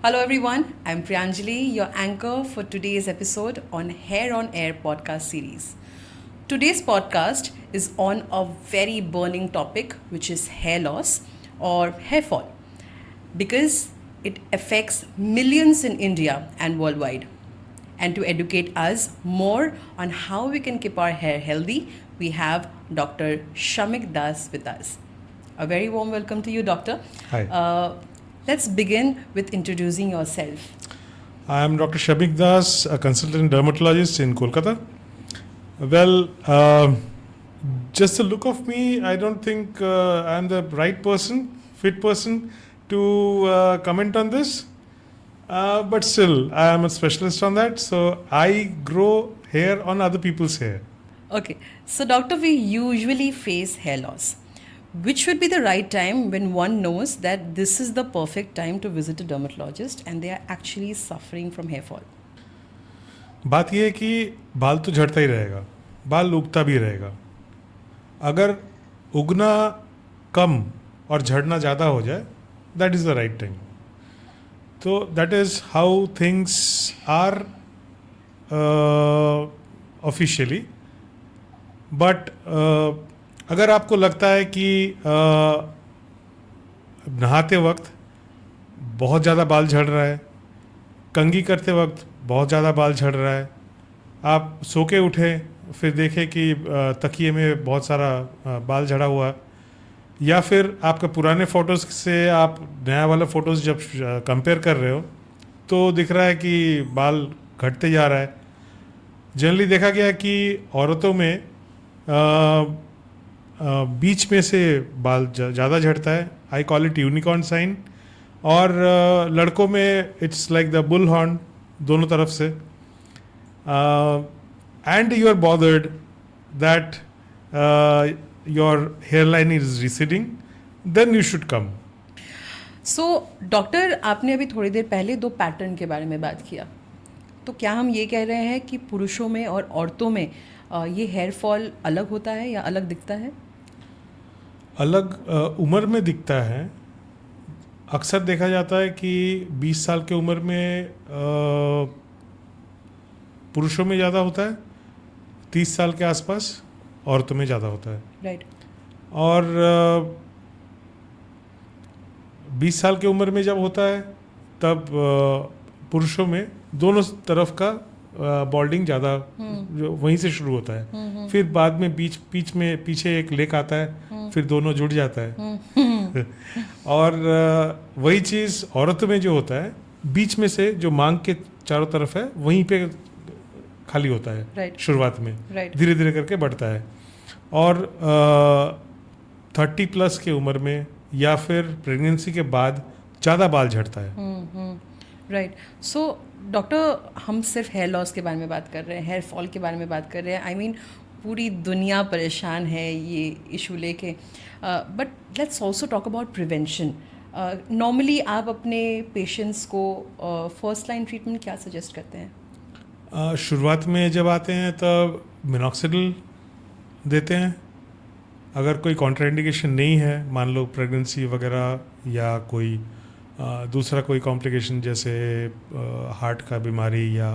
Hello, everyone. I'm Priyanjali, your anchor for today's episode on Hair on Air podcast series. Today's podcast is on a very burning topic, which is hair loss or hair fall, because it affects millions in India and worldwide. And to educate us more on how we can keep our hair healthy, we have Dr. Shamik Das with us. A very warm welcome to you, Doctor. Hi. Let's begin with introducing yourself. I am Dr. Shamik Das, a consultant dermatologist in Kolkata. Well, just the look of me, I don't think I am the right person, fit person to comment on this. But still, I am a specialist on that. So I grow hair on other people's hair. Okay, so doctor, we usually face hair loss. Which would be the right time when one knows that this is the perfect time to visit a dermatologist and they are actually suffering from hair fall? बात यह है कि बाल तो झड़ता ही रहेगा, बाल उगता भी रहेगा. अगर उगना कम और झड़ना ज़्यादा हो जाए, that is the right time. तो that is how things are officially. But अगर आपको लगता है कि नहाते वक्त बहुत ज़्यादा बाल झड़ रहा है, कंघी करते वक्त बहुत ज़्यादा बाल झड़ रहा है, आप सो के उठे फिर देखें कि तकिए में बहुत सारा बाल झड़ा हुआ, या फिर आपके पुराने फ़ोटोज़ से आप नया वाला फ़ोटोज़ जब कंपेयर कर रहे हो तो दिख रहा है कि बाल घटते जा रहा है. जनरली देखा गया कि औरतों में बीच में से बाल ज़्यादा झड़ता है. I call it unicorn sign. और लड़कों में it's like the bull horn, दोनों तरफ से. And you are bothered that your hair line is receding, then you should come. So doctor, आपने अभी थोड़ी देर पहले दो पैटर्न के बारे में बात किया. तो क्या हम ये कह रहे हैं कि पुरुषों में और औरतों में ये हेयर फॉल अलग होता है या अलग दिखता है? अलग उम्र में दिखता है. अक्सर देखा जाता है कि 20 साल के उम्र में पुरुषों में ज़्यादा होता है, 30 साल के आसपास औरतों में ज़्यादा होता है. राइट. और 20 साल की उम्र में जब होता है तब पुरुषों में दोनों तरफ का बॉल्डिंग ज़्यादा वहीं से शुरू होता है. फिर बाद में पीछे एक लेक आता है, फिर दोनों जुड़ जाता है. और वही चीज़ औरतों में जो होता है, बीच में से जो मांग के चारों तरफ है वहीं पे खाली होता है. Right. शुरुआत में धीरे धीरे करके बढ़ता है. और 30 प्लस के उम्र में या फिर प्रेगनेंसी के बाद ज़्यादा बाल झड़ता है. राइट. सो डॉक्टर, हम सिर्फ हेयर लॉस के बारे में बात कर रहे हैं, हेयर फॉल के बारे में बात कर रहे हैं. आई मीन पूरी दुनिया परेशान है ये इशू लेके. But let's also talk about prevention. Normally आप अपने पेशेंट्स को फर्स्ट लाइन ट्रीटमेंट क्या सजेस्ट करते हैं? शुरुआत में जब आते हैं तब मिनॉक्सिडिल देते हैं. अगर कोई कॉन्ट्राइंडिकेशन नहीं है, मान लो प्रेगनेंसी वगैरह या कोई दूसरा कोई कॉम्प्लिकेशन जैसे हार्ट का बीमारी या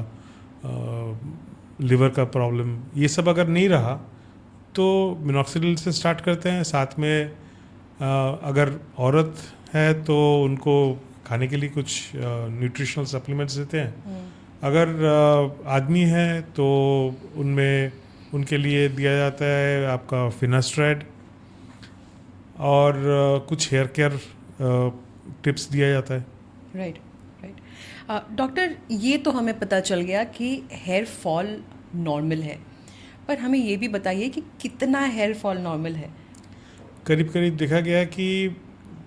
लिवर का प्रॉब्लम, ये सब अगर नहीं रहा तो मिनॉक्सिडिल से स्टार्ट करते हैं. साथ में अगर औरत है तो उनको खाने के लिए कुछ न्यूट्रिशनल सप्लीमेंट्स देते हैं. अगर आदमी है तो उनमें उनके लिए दिया जाता है आपका फिनास्ट्राइड, और कुछ हेयर केयर टिप्स दिया जाता है. राइट. डॉक्टर, ये तो हमें पता चल गया कि हेयर फॉल नॉर्मल है, पर हमें ये भी बताइए कि कितना हेयर फॉल नॉर्मल है? करीब करीब देखा गया कि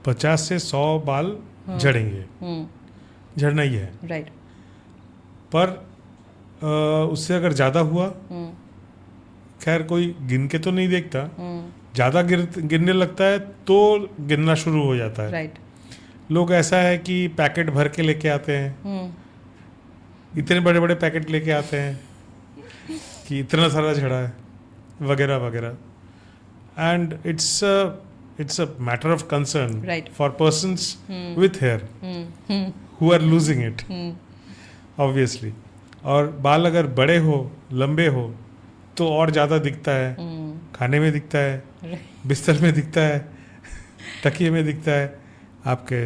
50 से 100 बाल झड़ेंगे. झड़ना ही है. राइट. पर उससे अगर ज़्यादा हुआ, खैर कोई गिन के तो नहीं देखता, ज़्यादा गिरने लगता है तो गिनना शुरू हो जाता है. राइट. लोग ऐसा है कि पैकेट भर के लेके आते हैं, इतने बड़े बड़े पैकेट लेके आते हैं कि इतना सारा झड़ा है वगैरह वगैरह. And it's a matter of concern Right. for persons with hair. Who are losing it obviously. और बाल अगर बड़े हो, लंबे हो, तो और ज़्यादा दिखता है। खाने में दिखता है, बिस्तर में दिखता है, तकिए में दिखता है, आपके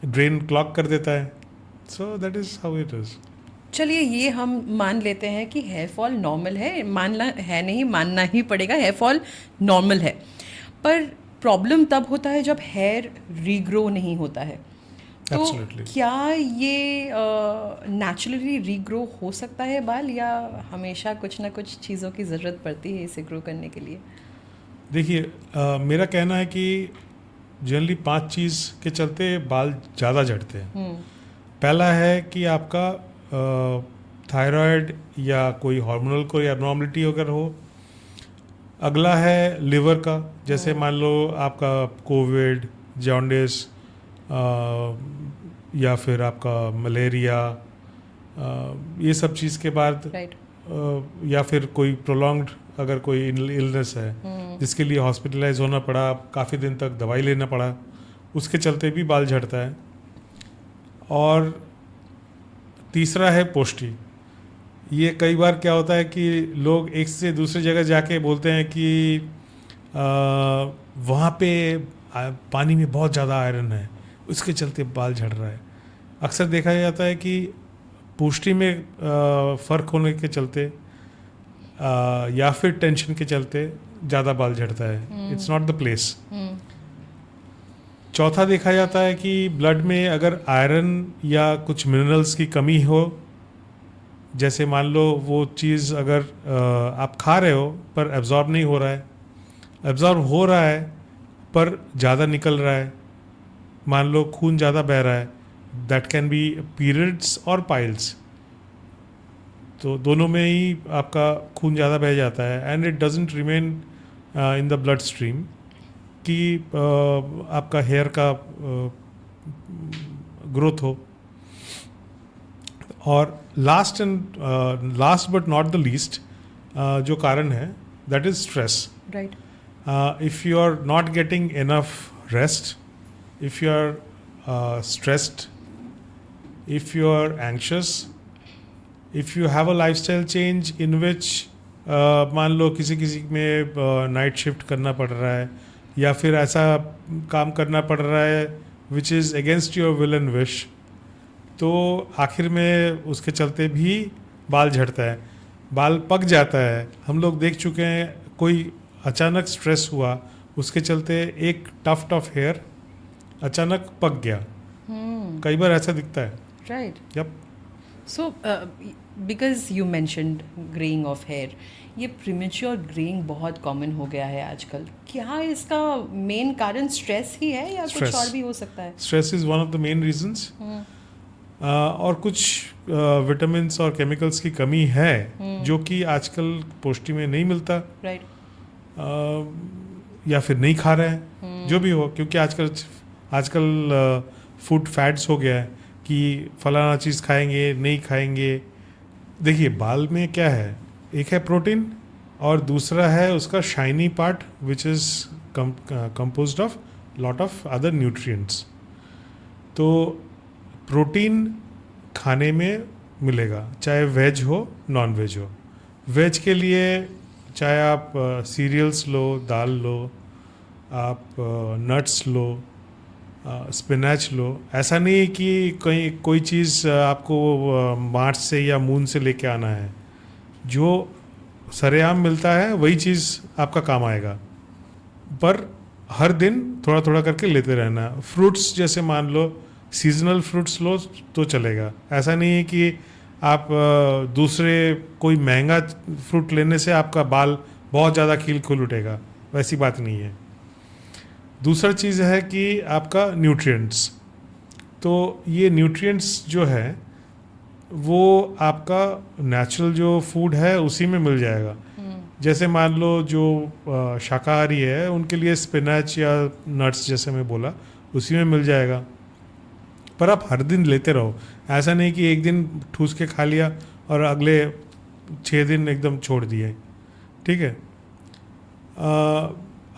ड्रेन क्लॉग कर देता है। So that is how it is. चलिए ये हम मान लेते हैं कि हेयर फॉल नॉर्मल है, मानना है नहीं, मानना ही पड़ेगा, हेयर फॉल नॉर्मल है। पर प्रॉब्लम तब होता है जब हेयर रीग्रो नहीं होता है। तो Absolutely. क्या ये नेचुरली रीग्रो हो सकता है बाल, या हमेशा कुछ ना कुछ चीज़ों की ज़रूरत पड़ती है इसे ग्रो करने के लिए? देखिए, मेरा कहना है कि जनरली 5 चीज़ के चलते बाल ज़्यादा झड़ते हैं। पहला है कि आपका थायराइड या कोई हार्मोनल कोई एबनॉर्मलिटी अगर हो। अगला है लिवर का, जैसे मान लो आपका कोविड, जॉन्डिस, या फिर आपका मलेरिया, ये सब चीज़ के बाद राइट। या फिर कोई प्रोलॉन्ग्ड अगर कोई इलनेस है जिसके लिए हॉस्पिटलाइज होना पड़ा, काफ़ी दिन तक दवाई लेना पड़ा, उसके चलते भी बाल झड़ता है। और तीसरा है पुष्टि। ये कई बार क्या होता है कि लोग एक से दूसरी जगह जाके बोलते हैं कि वहाँ पे पानी में बहुत ज़्यादा आयरन है, उसके चलते बाल झड़ रहा है। अक्सर देखा जाता है कि पुष्टि में फ़र्क होने के चलते या फिर टेंशन के चलते ज़्यादा बाल झड़ता है। It's not the place. चौथा देखा जाता है कि ब्लड में अगर आयरन या कुछ मिनरल्स की कमी हो, जैसे मान लो वो चीज़ अगर आप खा रहे हो पर एब्जॉर्ब नहीं हो रहा है, एब्जॉर्ब हो रहा है पर ज़्यादा निकल रहा है, मान लो खून ज़्यादा बह रहा है, दैट कैन बी पीरियड्स और पाइल्स। तो दोनों में ही आपका खून ज़्यादा बह जाता है and it doesn't remain in the blood stream कि आपका हेयर का ग्रोथ हो। और last but not the least जो कारण है that is stress. Right. If you are not getting enough rest, if you are stressed, if you are anxious, if you have a lifestyle change in which मान लो किसी किसी में night shift करना पड़ रहा है या फिर ऐसा काम करना पड़ रहा है which is against your will and wish, तो आखिर में उसके चलते भी बाल झड़ता है, बाल पक जाता है। हम लोग देख चुके हैं, कोई अचानक स्ट्रेस हुआ, उसके चलते एक टफ हेयर अचानक पक गया। कई बार ऐसा दिखता है। Right. Yup. So because you mentioned greying of hair, ये प्रीमेच्योर ग्रेइंग बहुत कॉमन हो गया है आजकल। क्या इसका मेन कारण स्ट्रेस ही है या कुछ और भी हो सकता है? Stress is one of the main reasons. और कुछ विटामिन्स और केमिकल्स की कमी है जो कि आजकल पुष्टि में नहीं मिलता। राइट। या फिर नहीं खा रहे हैं, जो भी हो, क्योंकि आजकल फूड फैट्स हो गया है कि फलाना चीज़ खाएंगे नहीं खाएंगे। देखिए, बाल में क्या है, एक है प्रोटीन और दूसरा है उसका shiny part which is composed of lot of other nutrients. तो प्रोटीन खाने में मिलेगा, चाहे वेज हो नॉन वेज हो। वेज के लिए चाहे आप सीरियल्स लो, दाल लो, आप नट्स लो, स्पिनच लो। ऐसा नहीं कि कहीं कोई चीज़ आपको मार्च से या मून से लेके आना है, जो सरेआम मिलता है वही चीज़ आपका काम आएगा, पर हर दिन थोड़ा थोड़ा करके लेते रहना। फ्रूट्स जैसे मान लो सीजनल फ्रूट्स लो तो चलेगा, ऐसा नहीं है कि आप दूसरे कोई महंगा फ्रूट लेने से आपका बाल बहुत ज़्यादा खिल खुल उठेगा, वैसी बात नहीं है। दूसरा चीज़ है कि आपका न्यूट्रिएंट्स। तो ये न्यूट्रिएंट्स जो है वो आपका नेचुरल जो फूड है उसी में मिल जाएगा। जैसे मान लो जो शाकाहारी है उनके लिए स्पिनच या नट्स जैसे मैं बोला उसी में मिल जाएगा, पर आप हर दिन लेते रहो। ऐसा नहीं कि एक दिन ठूस के खा लिया और अगले 6 दिन एकदम छोड़ दिए। ठीक है।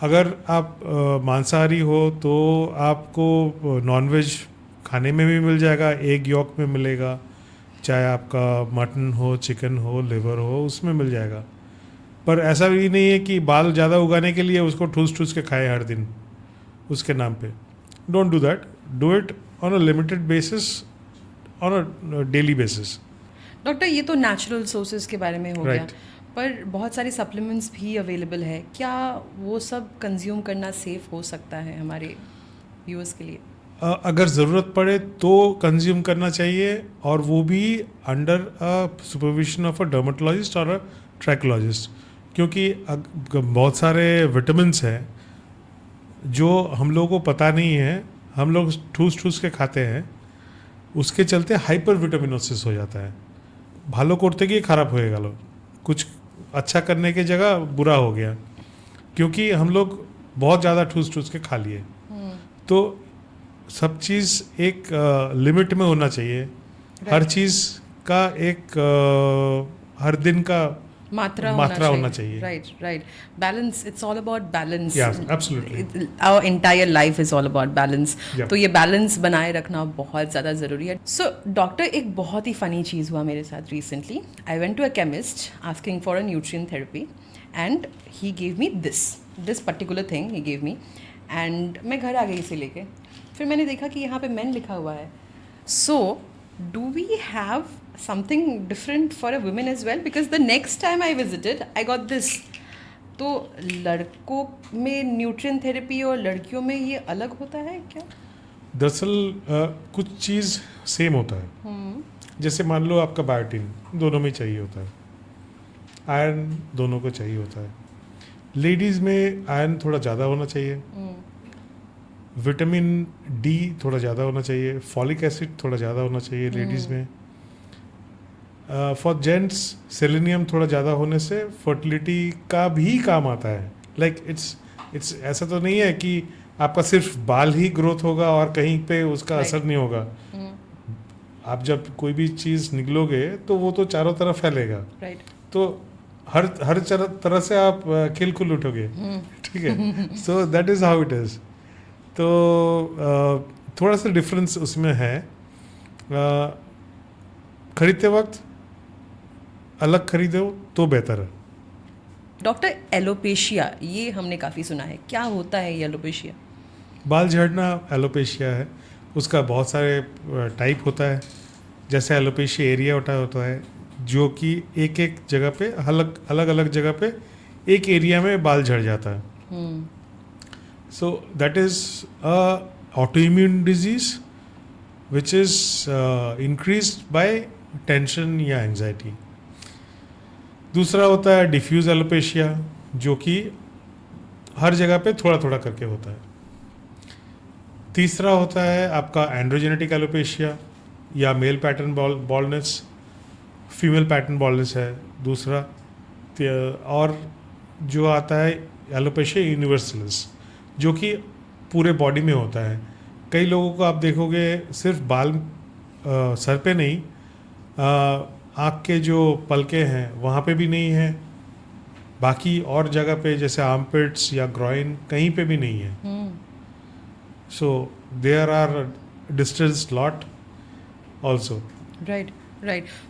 अगर आप मांसाहारी हो तो आपको नॉनवेज खाने में भी मिल जाएगा, एग यॉक में मिलेगा, चाहे आपका मटन हो, चिकन हो, लिवर हो, उसमें मिल जाएगा। पर ऐसा भी नहीं है कि बाल ज़्यादा उगाने के लिए उसको ठूस ठूस के खाए हर दिन उसके नाम पे। Don't do that, do it on a limited basis, on a daily basis. Doctor, ये तो नेचुरल सोर्सेज के बारे में हो गया, Right. पर बहुत सारी सप्लीमेंट्स भी अवेलेबल है, क्या वो सब कंज्यूम करना सेफ हो सकता है हमारे व्यूअर्स के लिए? अगर ज़रूरत पड़े तो कंज्यूम करना चाहिए, और वो भी under supervision of a dermatologist और अ ट्रैकोलॉजिस्ट, क्योंकि बहुत सारे विटामिन्स हैं जो हम लोगों को पता नहीं है, हम लोग ठूस ठूस के खाते हैं, उसके चलते हाइपर विटामिनोसिस हो जाता है। भालो करते कि खराब हो गया, कुछ अच्छा करने की जगह बुरा हो गया, क्योंकि हम लोग बहुत ज़्यादा ठूस ठूस के खा लिए। तो सब चीज़ एक लिमिट में होना चाहिए। हर चीज़ का एक हर दिन का मात्रा होना चाहिए। Right. Balance, it's all about balance. Yes, absolutely. Our entire life is all about balance. Yep. तो ये बैलेंस बनाए रखना बहुत ज़्यादा ज़रूरी है। सो डॉक्टर, एक बहुत ही फ़नी चीज़ हुआ मेरे साथ recently. I went to a chemist asking for a nutrient therapy, and he gave me this particular thing he gave me, एंड मैं घर आ गई इसे लेके। फिर मैंने देखा कि यहाँ पे मेन लिखा हुआ है। सो do we have something different for a women as well? Because the next time I visited, I got this. तो लड़कों में न्यूट्रिएंट थेरेपी और लड़कियों में ये अलग होता है क्या? दरअसल कुछ चीज़ सेम होता है। जैसे मान लो आपका बायोटीन दोनों में चाहिए होता है, आयरन दोनों को चाहिए होता है। लेडीज़ में आयरन थोड़ा ज़्यादा होना चाहिए, विटामिन डी थोड़ा ज़्यादा होना चाहिए, फॉलिक एसिड थोड़ा ज़्यादा होना चाहिए लेडीज़ में। फॉर जेंट्स सेलेनियम थोड़ा ज़्यादा होने से फर्टिलिटी का भी काम आता है। लाइक इट्स ऐसा तो नहीं है कि आपका सिर्फ बाल ही ग्रोथ होगा और कहीं पे उसका Right. असर नहीं होगा। आप जब कोई भी चीज़ निकलोगे तो वो तो चारों तरफ फैलेगा। राइट। तो हर तरह से आप खिलखिल उठोगे। ठीक है, so that is how it is. तो थोड़ा सा डिफरेंस उसमें है। खरीदते वक्त अलग खरीदो तो बेहतर है। डॉक्टर, एलोपेशिया, ये हमने काफ़ी सुना है, क्या होता है ये एलोपेशिया? बाल झड़ना एलोपेशिया है। उसका बहुत सारे टाइप होता है। जैसे एलोपेशिया एरिया होता है, जो कि एक एक जगह पे अलग अलग जगह पे एक एरिया में बाल झड़ जाता है। So that is a autoimmune disease which is increased by tension या anxiety. दूसरा होता है डिफ्यूज एलोपेशिया, जो कि हर जगह पे थोड़ा थोड़ा करके होता है। तीसरा होता है आपका एंड्रोजेनेटिक एलोपेशिया या male pattern baldness, female pattern baldness है दूसरा। और जो आता है एलोपेशिया यूनिवर्सलिस, जो कि पूरे बॉडी में होता है। कई लोगों को आप देखोगे सिर्फ बाल सर पे नहीं, आँख के जो पलके हैं वहाँ पे भी नहीं है, बाकी और जगह पे जैसे आर्मपिट्स या ग्रॉइन कहीं पे भी नहीं है। So there are distance lot also. Right.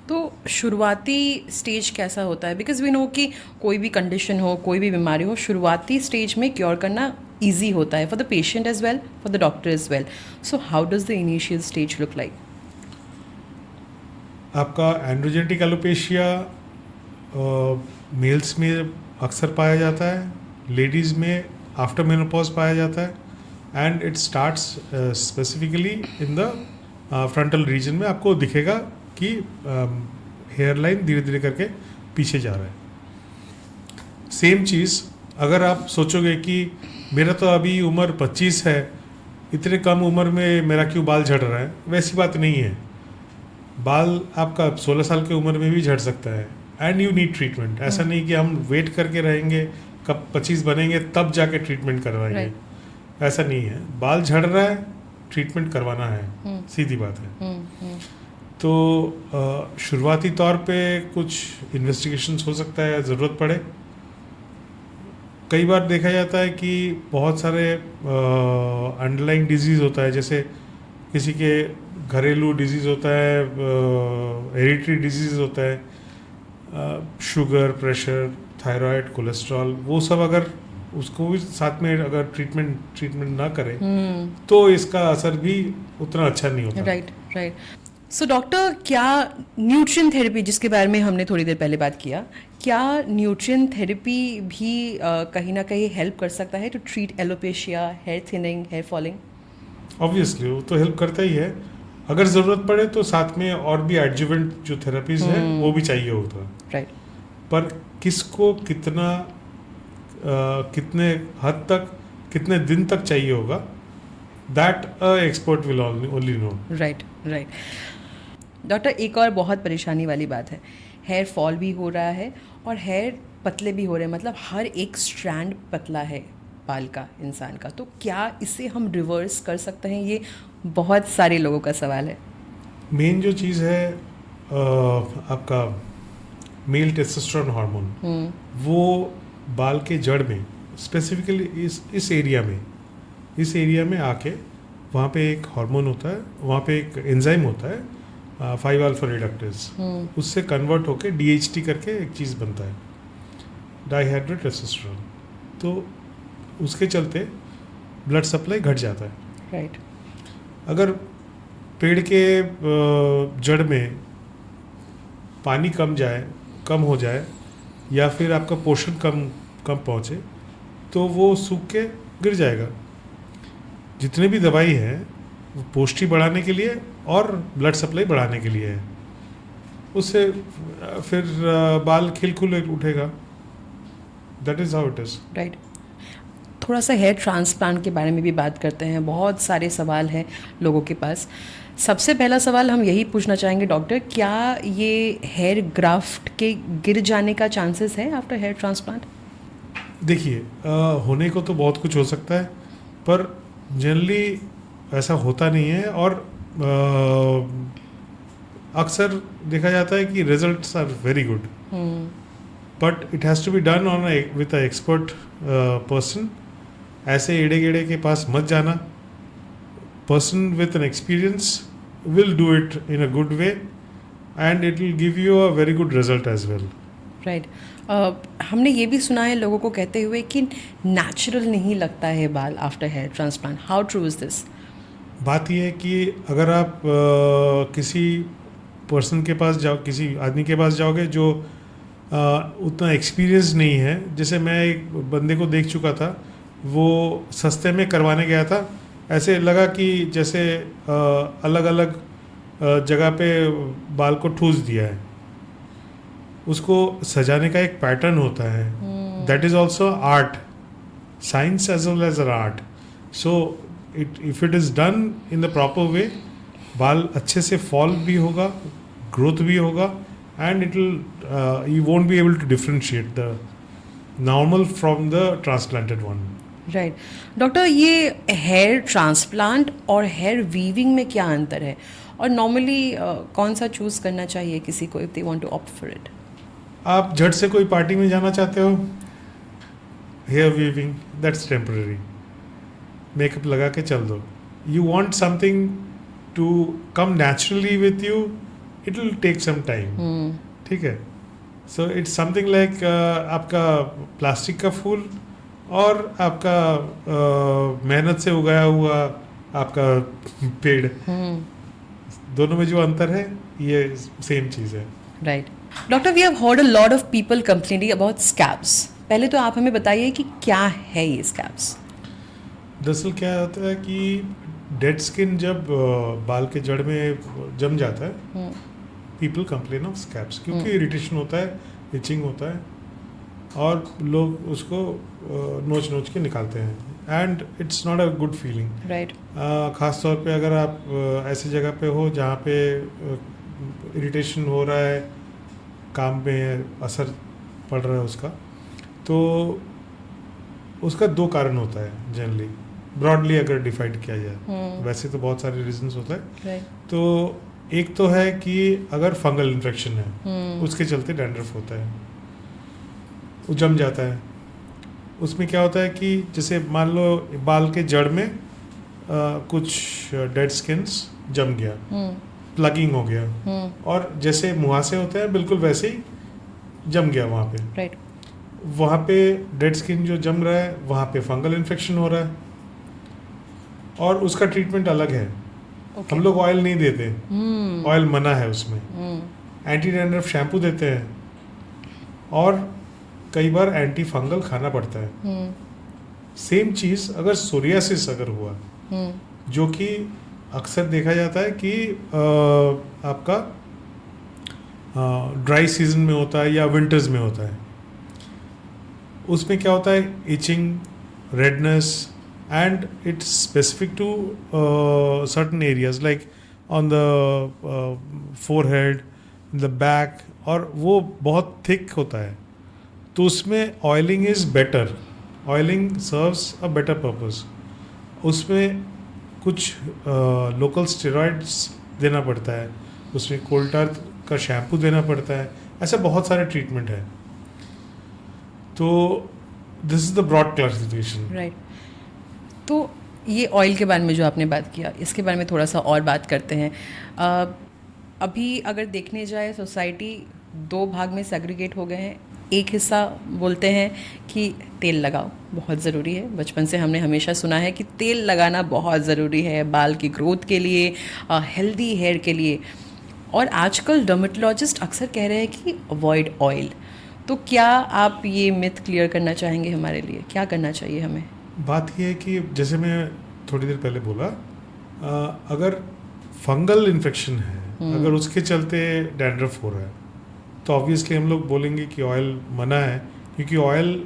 तो शुरुआती स्टेज कैसा होता है? बिकॉज वी नो कि कोई भी कंडीशन हो, कोई भी बीमारी हो, शुरुआती स्टेज में क्योर करना ईजी होता है for the patient as well, for the doctor as well. So how does the initial stage look like? आपका एंड्रोजेनेटिक एलोपेशिया मेल्स में अक्सर पाया जाता है, लेडीज़ में आफ्टर मेनोपॉज पाया जाता है, and it starts specifically in the frontal region में। आपको दिखेगा कि हेयर लाइन धीरे धीरे करके पीछे जा रहा है। सेम चीज़ अगर आप सोचोगे कि मेरा तो अभी उम्र 25 है, इतने कम उम्र में मेरा क्यों बाल झड़ रहा है, वैसी बात नहीं है। बाल आपका 16 साल की उम्र में भी झड़ सकता है, एंड यू नीड ट्रीटमेंट। ऐसा नहीं कि हम वेट करके रहेंगे कब 25 बनेंगे तब जाके ट्रीटमेंट करवाएंगे, ऐसा नहीं है। बाल झड़ रहा है, ट्रीटमेंट करवाना है, सीधी बात है। तो शुरुआती तौर पे कुछ इन्वेस्टिगेशंस हो सकता है, ज़रूरत पड़े। कई बार देखा जाता है कि बहुत सारे अंडरलाइंग डिजीज़ होता है, जैसे किसी के घरेलू डिजीज़ होता है, हेरिडिटरी डिजीज़ होता है, शुगर, प्रेशर, थायराइड, कोलेस्ट्रॉल, वो सब अगर उसको भी साथ में अगर ट्रीटमेंट ना करें तो इसका असर भी उतना अच्छा नहीं होता। Right right. सो डॉक्टर, क्या न्यूट्रिशन थेरेपी, जिसके बारे में हमने थोड़ी देर पहले बात किया, क्या न्यूट्रिशन थेरेपी भी कहीं ना कहीं हेल्प कर सकता है to treat alopecia, hair thinning, hair falling? Obviously वो तो हेल्प करता ही है। अगर ज़रूरत पड़े तो साथ में और भी एडजुवेंट जो थेरेपीज है वो भी चाहिए होता है। राइट। पर किसको कितना कितने हद तक, कितने दिन तक चाहिए होगा, that expert will only know. Right right. Doctor, एक और बहुत परेशानी वाली बात है, हेयर फॉल भी हो रहा है और हेयर पतले भी हो रहे हैं, मतलब हर एक स्ट्रैंड पतला है बाल का, इंसान का। तो क्या इसे हम रिवर्स कर सकते हैं? ये बहुत सारे लोगों का सवाल है। मेन जो चीज़ है आपका मेल टेस्टोस्टेरोन हार्मोन, वो बाल के जड़ में स्पेसिफिकली इस एरिया में आके वहाँ पे एक हार्मोन होता है, वहाँ पे एक एंजाइम होता है 5-अल्फा रिडक्टेज, उससे कन्वर्ट होके DHT करके एक चीज़ बनता है, डाइहाइड्रोटेस्टोस्टेरोन। तो उसके चलते ब्लड सप्लाई घट जाता है। राइट। अगर पेड़ के जड़ में पानी कम हो जाए या फिर आपका पोषण कम पहुँचे तो वो सूख के गिर जाएगा। जितने भी दवाई है वो पौष्टिक बढ़ाने के लिए और ब्लड सप्लाई बढ़ाने के लिए है, उससे फिर बाल खिल उठेगा। That is how it is. Right. थोड़ा सा हेयर ट्रांसप्लांट के बारे में भी बात करते हैं, बहुत सारे सवाल हैं लोगों के पास। सबसे पहला सवाल हम यही पूछना चाहेंगे डॉक्टर, क्या ये हेयर ग्राफ्ट के गिर जाने का चांसेस है आफ्टर हेयर ट्रांसप्लांट? देखिए, होने को तो बहुत कुछ हो सकता है, पर जनरली ऐसा होता नहीं है। और अक्सर देखा जाता है कि results are very good, but it has to be done on with a expert person. ऐसे एड़े गेड़े के पास मत जाना। Person with an experience will do it in a good way and it will give you a very good result as well. Right. हमने ये भी सुना है लोगों को कहते हुए कि नेचुरल नहीं लगता है बाल after hair transplant. How true is this? बात यह है कि अगर आप किसी पर्सन के पास जाओ, किसी आदमी के पास जाओगे जो उतना एक्सपीरियंस नहीं है, जैसे मैं एक बंदे को देख चुका था, वो सस्ते में करवाने गया था, ऐसे लगा कि जैसे अलग अलग जगह पे बाल को ठूस दिया है। उसको सजाने का एक पैटर्न होता है, that is also art, science as well as art. So if it is done in the proper way, बाल अच्छे से फॉल भी होगा, ग्रोथ भी होगा, and it will you won't be able to differentiate the normal from the transplanted one. Right. Doctor, ये hair transplant और hair weaving में क्या अंतर है, और नॉर्मली कौन सा चूज़ करना चाहिए किसी को if they want to opt for it? आप झट से कोई पार्टी में जाना चाहते हो, hair weaving that's temporary, makeup लगा के चल दो। You want something to come naturally with you, it will take some time. ठीक है। सो इट्स समथिंग लाइक आपका प्लास्टिक का फूल और आपका मेहनत से उगाया हुआ आपका पेड़, दोनों में जो अंतर है ये सेम चीज़ है। Right. Doctor, we have heard a lot of people complaining about scabs. पहले तो आप हमें बताइए कि क्या है ये स्कैब्स? दरअसल क्या होता है कि डेड स्किन जब बाल के जड़ में जम जाता है, पीपल कंप्लेन ऑफ स्कैब्स, क्योंकि इरिटेशन होता है, इचिंग होता है, और लोग उसको नोच के निकालते हैं, and it's not a good feeling. Right. ख़ास तौर पे अगर आप ऐसी जगह पे हो जहाँ पे इरिटेशन हो रहा है, काम में असर पड़ रहा है उसका, तो उसका दो कारण होता है जनरली, ब्रॉडली अगर डिफाइड किया जाए। वैसे तो बहुत सारे रीजंस होते हैं। राइट। तो एक तो है कि अगर फंगल इन्फेक्शन है, उसके चलते डैंड्रफ होता है, वो जम जाता है। उसमें क्या होता है कि जैसे मान लो बाल के जड़ में कुछ डेड स्किन्स जम गया, प्लगिंग हो गया, और जैसे मुहासे होते हैं बिल्कुल वैसे ही जम गया वहाँ पे। राइट। वहाँ पे डेड स्किन जो जम रहा है वहाँ पे फंगल इन्फेक्शन हो रहा है, और उसका ट्रीटमेंट अलग है। हम लोग ऑयल नहीं देते, ऑयल मना है उसमें। एंटी डैंड्रफ शैम्पू देते हैं, और कई बार एंटी फंगल खाना पड़ता है। सेम चीज़ अगर सोरियासिस अगर हुआ, जो कि अक्सर देखा जाता है कि आपका ड्राई सीजन में होता है या विंटर्स में होता है, उसमें क्या होता है, itching, redness, and it's specific to certain areas like on the forehead, the back, और वो बहुत थिक होता है। तो उसमें oiling is better, oiling serves a better purpose. उसमें कुछ लोकल स्टेरॉइड्स देना पड़ता है, उसमें कोल्टार का शैम्पू देना पड़ता है, ऐसे बहुत सारे ट्रीटमेंट है। तो this is the broad classification. Right. तो ये ऑयल के बारे में जो आपने बात किया, इसके बारे में थोड़ा सा और बात करते हैं। अभी अगर देखने जाए सोसाइटी 2 भाग में सेग्रीगेट हो गए हैं। एक हिस्सा बोलते हैं कि तेल लगाओ, बहुत ज़रूरी है। बचपन से हमने हमेशा सुना है कि तेल लगाना बहुत ज़रूरी है बाल की ग्रोथ के लिए, हेल्दी हेयर के लिए। और आजकल डर्मेटोलॉजिस्ट अक्सर कह रहे हैं कि अवॉइड ऑयल। तो क्या आप ये मिथ क्लियर करना चाहेंगे हमारे लिए, क्या करना चाहिए हमें? बात यह है कि जैसे मैं थोड़ी देर पहले बोला, अगर फंगल इन्फेक्शन है, अगर उसके चलते डैंड्रफ हो रहा है, तो ऑब्वियसली हम लोग बोलेंगे कि ऑयल मना है, क्योंकि ऑयल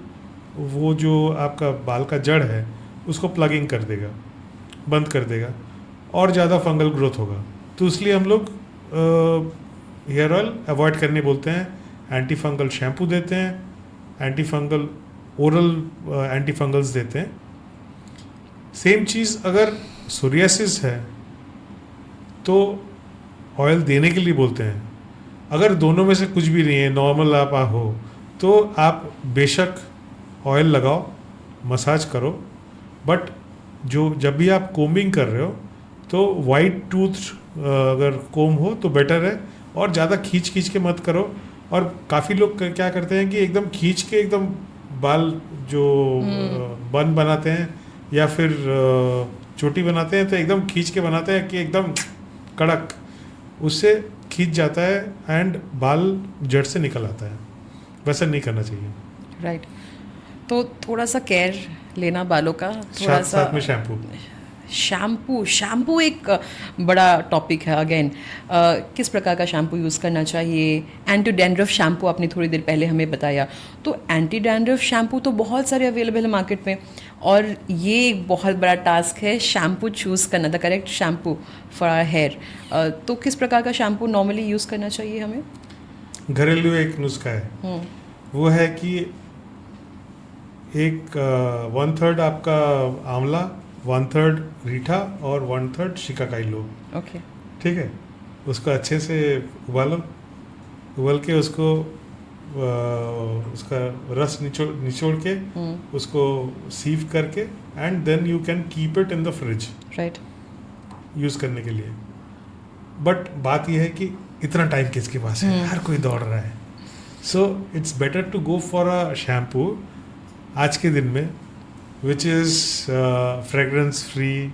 वो जो आपका बाल का जड़ है उसको प्लगिंग कर देगा, बंद कर देगा, और ज़्यादा फंगल ग्रोथ होगा। तो इसलिए हम लोग हेयर ऑयल अवॉइड करने बोलते हैं। एंटी फंगल शैम्पू देते हैं, anti fungal oral anti fungals देते हैं। सेम चीज़ अगर सोरियासिस है तो ऑयल देने के लिए बोलते हैं। अगर दोनों में से कुछ भी नहीं है, नॉर्मल आप हो, तो आप बेशक ऑयल लगाओ, मसाज करो, बट जो जब भी आप कोम्बिंग कर रहे हो तो वाइट टूथ अगर कोम हो तो बेटर है, और ज़्यादा खींच खींच के मत करो। और काफ़ी लोग क्या करते हैं कि एकदम खींच के एकदम बाल जो बन बनाते हैं या फिर चोटी बनाते हैं, तो एकदम खींच के बनाते हैं कि एकदम कड़क, उससे खींच जाता है एंड बाल जड़ से निकल आता है। वैसा नहीं करना चाहिए। राइट। तो थोड़ा सा केयर लेना बालों का, थोड़ा सा साथ में शैम्पू एक बड़ा टॉपिक है अगेन। किस प्रकार का शैम्पू यूज़ करना चाहिए? एंटी डैंड्रफ शैम्पू आपने थोड़ी देर पहले हमें बताया, तो एंटी डैंड्रफ शैम्पू तो बहुत सारे अवेलेबल है मार्केट में, और ये एक बहुत बड़ा टास्क है शैम्पू चूज़ करना, the correct shampoo for our hair. तो किस प्रकार का शैम्पू नॉर्मली यूज़ करना चाहिए हमें? घरेलू एक नुस्खा है, वो है कि एक 1/3 आपका आंवला, 1/3 रीठा और 1/3 शिकाकाई लो। ओके। ठीक है, उसको अच्छे से उबालो, उबाल के उसको उसका रस निचोड़ के उसको सीव करके, and then you can keep it in the fridge, right, use करने के लिए। बट बात यह है कि इतना टाइम किसके पास है, हर कोई दौड़ रहा है। So it's better to go for a shampoo आज के दिन में which is fragrance free,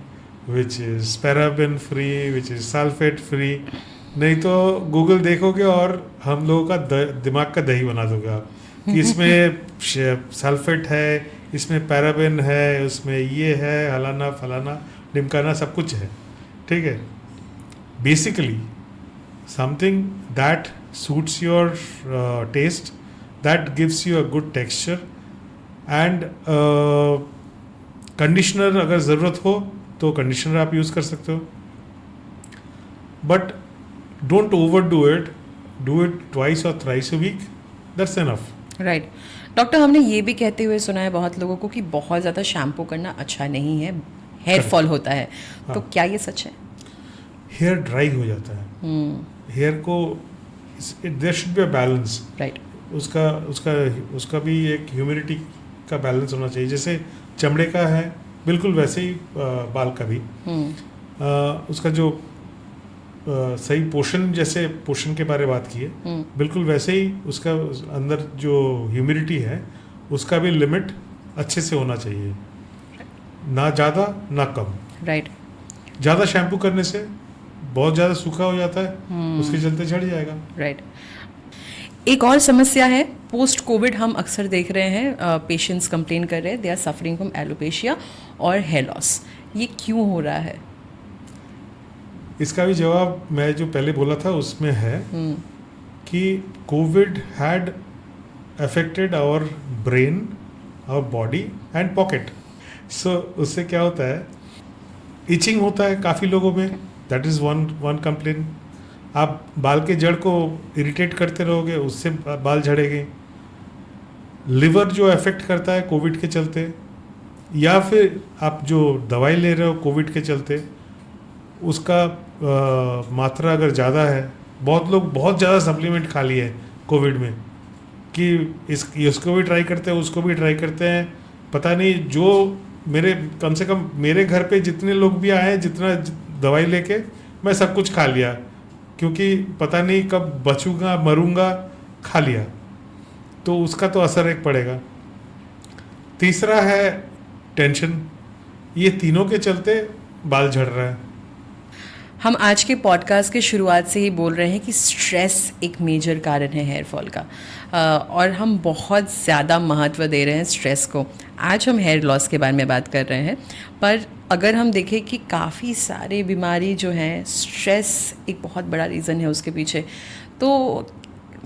which is paraben free, which is sulfate free। नहीं तो गूगल देखोगे और हम लोगों का दिमाग का दही बना दोगे आप कि इसमें सल्फेट है, इसमें पैराबेन है, उसमें ये है, हलाना फलाना डिमकाना सब कुछ है। ठीक है, basically something that suits your taste, that gives you a good texture, and conditioner अगर ज़रूरत हो तो कंडीशनर आप यूज़ कर सकते हो, but don't over do it twice और thrice a week, that's enough. Right. Doctor, हमने ये भी कहते हुए सुना है बहुत लोगों को कि बहुत ज़्यादा शैम्पू करना अच्छा नहीं है, हेयर फॉल होता है। तो क्या ये सच है? हेयर ड्राई हो जाता है, हेयर को there should be a balance. Right. उसका भी एक ह्यूमिडिटी का बैलेंस होना चाहिए। जैसे चमड़े का है बिल्कुल वैसे ही बाल का भी उसका जो सही पोषण, जैसे पोषण के बारे में बात की है, बिल्कुल वैसे ही उसका अंदर जो ह्यूमिडिटी है उसका भी लिमिट अच्छे से होना चाहिए, ना ज़्यादा ना कम। राइट। ज़्यादा शैम्पू करने से बहुत ज़्यादा सूखा हो जाता है, उसके चलते झड़ जाएगा। राइट। एक और समस्या है, पोस्ट कोविड हम अक्सर देख रहे हैं पेशेंट्स कंप्लेन कर रहे हैं they are suffering from alopecia और हेयर लॉस। ये क्यों हो रहा है? इसका भी जवाब मैं जो पहले बोला था उसमें है कि Covid had affected our brain, our body and pocket. So उससे क्या होता है, इचिंग होता है काफ़ी लोगों में, दैट इज़ वन कंप्लेन। आप बाल के जड़ को इरिटेट करते रहोगे, उससे बाल झड़ेंगे। लिवर जो अफेक्ट करता है कोविड के चलते, या फिर आप जो दवाई ले रहे हो कोविड के चलते उसका मात्रा अगर ज़्यादा है, बहुत लोग बहुत ज़्यादा सप्लीमेंट खा लिए कोविड में कि इसको भी ट्राई करते हैं उसको भी ट्राई करते हैं, पता नहीं जो कम से कम मेरे घर पे जितने लोग भी आए, जितना दवाई लेके मैं सब कुछ खा लिया, क्योंकि पता नहीं कब बचूंगा मरूंगा, खा लिया, तो उसका तो असर एक पड़ेगा। तीसरा है टेंशन, ये तीनों के चलते बाल झड़ रहा है। हम आज के पॉडकास्ट के शुरुआत से ही बोल रहे हैं कि स्ट्रेस एक मेजर कारण है हेयर फॉल का, और हम बहुत ज़्यादा महत्व दे रहे हैं स्ट्रेस को। आज हम हेयर लॉस के बारे में बात कर रहे हैं, पर अगर हम देखें कि काफ़ी सारे बीमारी जो हैं, स्ट्रेस एक बहुत बड़ा रीज़न है उसके पीछे। तो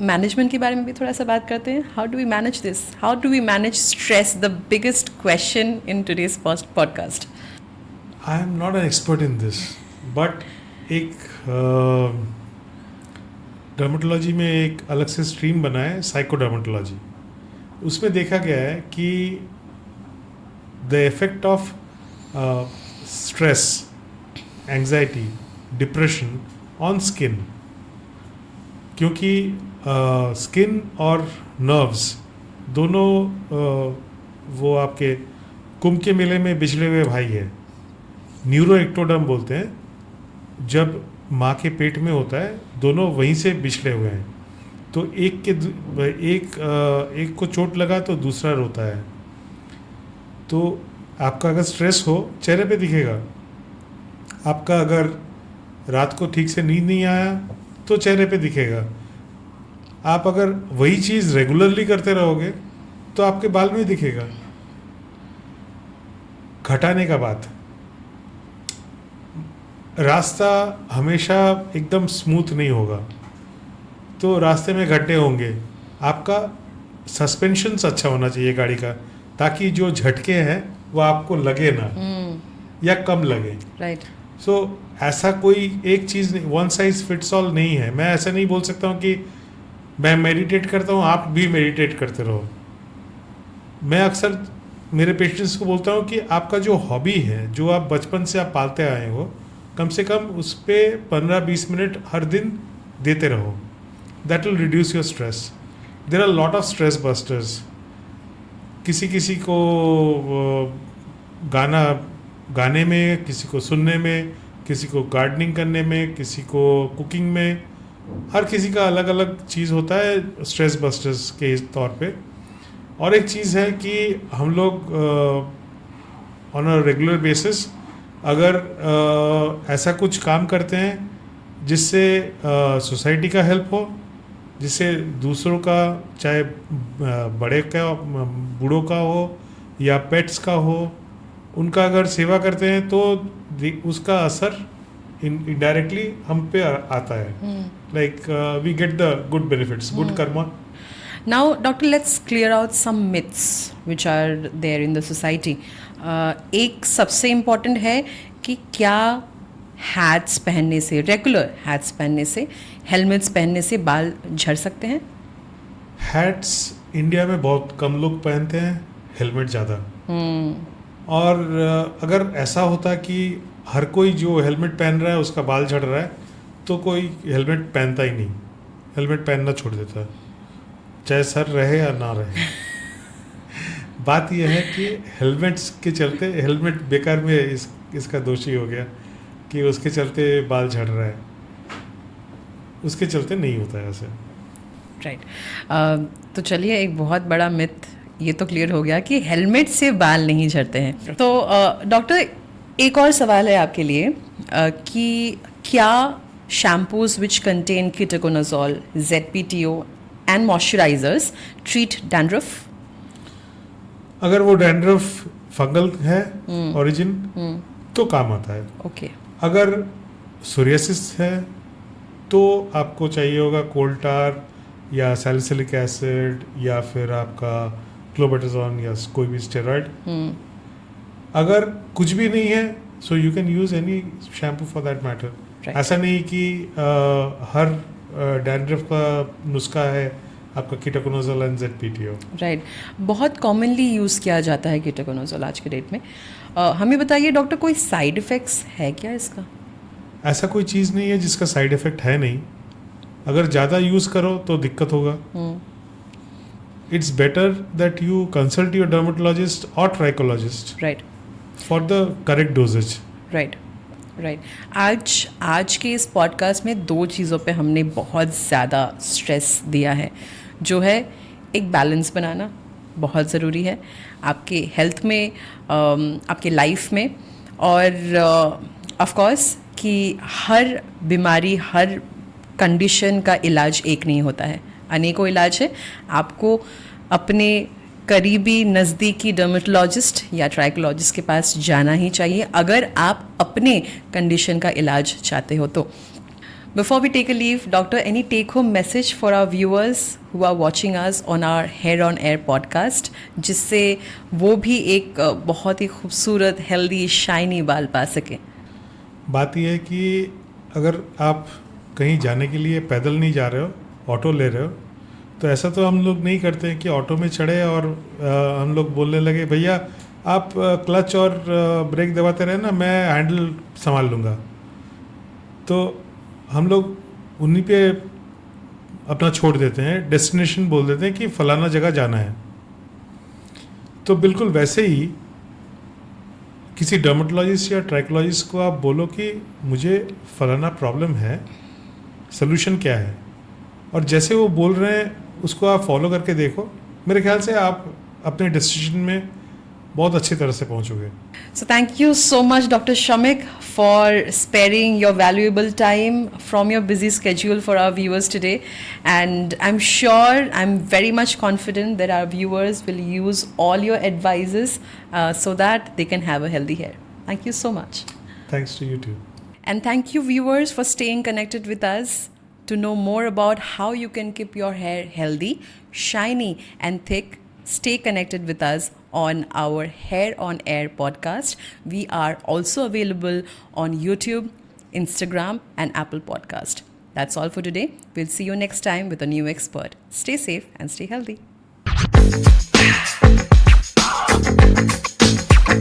मैनेजमेंट के बारे में भी थोड़ा सा बात करते हैं। How do we manage this? How do we manage stress? The biggest question in today's podcast. I am not an expert in this, but एक डर्मेटोलॉजी में एक अलग से स्ट्रीम बना है, साइकोडर्मेटोलॉजी। उसमें देखा गया है कि the effect of stress, anxiety, depression on skin, क्योंकि स्किन और नर्व्स दोनों वो आपके कुंभ के मेले में बिछड़े हुए भाई है, न्यूरो एक्टोडर्म बोलते हैं। जब माँ के पेट में होता है दोनों वहीं से बिछड़े हुए हैं, तो एक को चोट लगा तो दूसरा रोता है। तो आपका अगर स्ट्रेस हो चेहरे पे दिखेगा, आपका अगर रात को ठीक से नींद नहीं आया तो चेहरे पे दिखेगा। आप अगर वही चीज़ रेगुलरली करते रहोगे तो आपके बाल में दिखेगा। घटाने का बात, रास्ता हमेशा एकदम स्मूथ नहीं होगा, तो रास्ते में गड्ढे होंगे। आपका सस्पेंशंस अच्छा होना चाहिए गाड़ी का, ताकि जो झटके हैं वो आपको लगे ना, या कम लगे। राइट। सो ऐसा कोई एक चीज़ नहीं, वन साइज फिट्स ऑल नहीं है। मैं ऐसा नहीं बोल सकता हूँ कि मैं मेडिटेट करता हूँ आप भी मेडिटेट करते रहो। मैं अक्सर मेरे पेशेंट्स को बोलता हूँ कि आपका जो हॉबी है, जो आप बचपन से आप पालते आए हो, कम से कम उस पर 15-20 मिनट हर दिन देते रहो। That will reduce your stress. There are lot of stress busters. किसी को गाने में, किसी को सुनने में, किसी को गार्डनिंग करने में, किसी को कुकिंग में, हर किसी का अलग अलग चीज़ होता है स्ट्रेस बस्टर्स के तौर पे। और एक चीज़ है कि हम लोग ऑन अ रेगुलर बेसिस अगर ऐसा कुछ काम करते हैं जिससे सोसाइटी का हेल्प हो, जिससे दूसरों का, चाहे बड़े का, बूढ़ों का हो या पेट्स का हो, उनका अगर सेवा करते हैं तो उसका असर इनडायरेक्टली हम पे आता है। Like we get the good benefits, good karma. Now, doctor, let's clear out some myths which are there in the society. एक सबसे इम्पॉर्टेंट है कि क्या हैट्स पहनने से, रेगुलर हैट्स पहनने से, हेलमेट्स पहनने से बाल झड़ सकते हैं? हैट्स इंडिया में बहुत कम लोग पहनते हैं, हेलमेट ज़्यादा। और अगर ऐसा होता कि हर कोई जो हेलमेट पहन रहा है उसका बाल झड़ रहा है, तो कोई हेलमेट पहनता ही नहीं, हेलमेट पहनना छोड़ देता है, चाहे सर रहे या ना रहे। बात यह है कि हेलमेट्स के चलते, हेलमेट बेकार में इसका दोषी हो गया कि उसके चलते बाल झड़ रहा है, उसके चलते नहीं होता है ऐसे। राइट। तो चलिए, एक बहुत बड़ा मिथ ये तो क्लियर हो गया कि हेलमेट से बाल नहीं झड़ते हैं। तो डॉक्टर, एक और सवाल है आपके लिए कि क्या shampoos which contain ketoconazole, ZPTO and moisturisers treat dandruff? अगर वो डैंड्रफ फंगल है ओरिजिन तो काम आता है। ओके। अगर सोरियासिस है तो आपको चाहिए होगा कोल्टार या सैलिसिलिक एसिड या फिर आपका क्लोबेटाजोन या कोई भी स्टेरॉइड। अगर कुछ भी नहीं है so you can use any shampoo for that matter. ऐसा नहीं कि हर डैंड्रफ का नुस्खा है आपका कीटोकोनाजोल एंड ZPTO। राइट। बहुत कॉमनली यूज़ किया जाता है कीटोकोनाजोल आज के डेट में। हमें बताइए डॉक्टर, कोई साइड इफ़ेक्ट्स है क्या इसका? ऐसा कोई चीज़ नहीं है जिसका साइड इफ़ेक्ट है नहीं। अगर ज़्यादा यूज़ करो तो दिक्कत होगा। It's better that you consult your dermatologist और trichologist right for the correct dosages. Right right. आज के इस पॉडकास्ट में दो चीज़ों पे हमने बहुत ज़्यादा स्ट्रेस दिया है, जो है एक बैलेंस बनाना बहुत ज़रूरी है आपके हेल्थ में, आपके लाइफ में, और ऑफ कोर्स कि हर बीमारी, हर कंडीशन का इलाज एक नहीं होता है, अनेकों इलाज है। आपको अपने करीबी नज़दीकी डर्मेटोलॉजिस्ट या ट्राइकोलॉजिस्ट के पास जाना ही चाहिए अगर आप अपने कंडीशन का इलाज चाहते हो तो। Before we take a leave, Doctor, any take-home message for our viewers who are watching us on our Hair on Air podcast, जिससे वो भी एक बहुत ही खूबसूरत, हेल्दी, शाइनी बाल पा सकें? बात यह है कि अगर आप कहीं जाने के लिए पैदल नहीं जा रहे हो, ऑटो ले रहे हो, तो ऐसा तो हम लोग नहीं करते हैं कि ऑटो में चढ़े और हम लोग बोलने लगे भैया आप क्लच और ब्रेक दबाते रहे ना, मैं हैंडल संभाल लूँगा। तो हम लोग उन्हीं पे अपना छोड़ देते हैं, डेस्टिनेशन बोल देते हैं कि फलाना जगह जाना है। तो बिल्कुल वैसे ही किसी डर्मेटोलॉजिस्ट या ट्राइकोलॉजिस्ट को आप बोलो कि मुझे फलाना प्रॉब्लम है, सलूशन क्या है, और जैसे वो बोल रहे हैं उसको आप फॉलो करके देखो, मेरे ख्याल से आप अपने डेस्टिनेशन में बहुत अच्छी तरह से पहुंचोगे। So thank you so much, Dr. Shamik, for sparing your valuable time from your busy schedule for our viewers today. And I'm sure, I'm very much confident that our viewers will use all your advices so that they can have a healthy hair. Thank you so much. Thanks to you too. And thank you, viewers, for staying connected with us to know more about how you can keep your hair healthy, shiny, and thick. Stay connected with us on our Hair on Air podcast. We are also available on YouTube, Instagram, and Apple Podcast. That's all for today. We'll see you next time with a new expert. Stay safe and stay healthy.